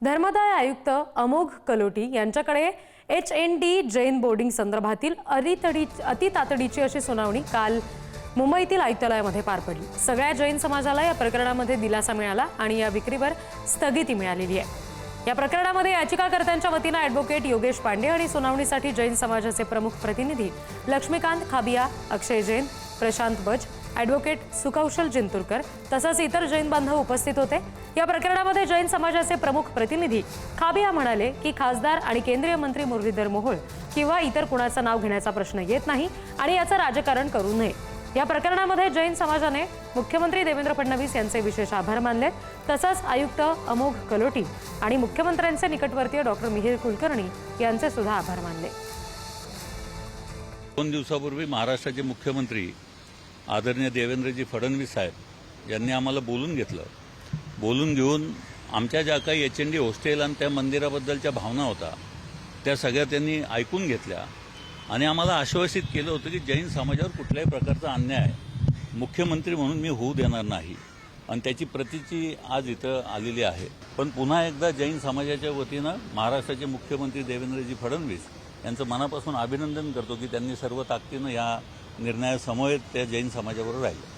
धर्मादाय आयुक्त अमोघ कलोटी यांच्याकडे HND जैन बोर्डिंग संदर्भातील अतितातडीची अशी सुनावणी काल मुंबईतील आयुक्तालयामध्ये पार पडली। सगळ्या जैन समाजाला या प्रकरणामध्ये दिलासा मिळाला आणि या विक्रीवर स्थगिती मिळालेली आहे। या प्रकरणामध्ये याचिकाकर्त्यांच्या वतीने ॲडव्होकेट योगेश पांडे आणि सुनावणीसाठी जैन समाजाचे प्रमुख प्रतिनिधी लक्ष्मीकांत खाबिया, अक्षय जैन, प्रशांत बज, ॲडव्होकेट सुकौशल जिंतुरकर तसंच इतर जैन बांधव उपस्थित होते। या प्रकरणामध्ये जैन समाजाचे प्रमुख प्रतिनिधी खाबिया म्हणाले की खासदार आणि केंद्रीय मंत्री मुरलीधर मोहोळ किंवा इतर कुणाचं नाव घेण्याचा प्रश्न येत नाही आणि याचं राजकारण करू नये। या प्रकरणामध्ये जैन समाजाने मुख्यमंत्री देवेंद्र फडणवीस यांचे विशेष आभार मानले। तसंच आयुक्त अमोघ कलोटी आणि मुख्यमंत्र्यांचे निकटवर्तीय डॉक्टर मिहिर कुलकर्णी यांचे सुद्धा आभार मानले। 2 दिवसापूर्वी महाराष्ट्राचे मुख्यमंत्री आदरणीय देवेंद्रजी फडणवीस साहेब यांनी आम्हाला बोलून घेतलं। बोलून घेऊन आमच्या ज्या काही HND हॉस्टेल आणि त्या मंदिराबद्दलच्या भावना होता त्या सगळ्या त्यांनी ऐकून घेतल्या आणि आम्हाला आश्वासित केलं होतं की जैन समाजावर कुठल्याही प्रकारचा अन्याय मुख्यमंत्री म्हणून मी होऊ देणार नाही आणि त्याची प्रतीची आज इथं आलेली आहे। पण पुन्हा एकदा जैन समाजाच्या वतीनं महाराष्ट्राचे मुख्यमंत्री देवेंद्रजी फडणवीस यांचं मनापासून अभिनंदन करतो की त्यांनी सर्व ताकदीनं या निर्णयासमोर त्या जैन समाजाबरोबर राहिले।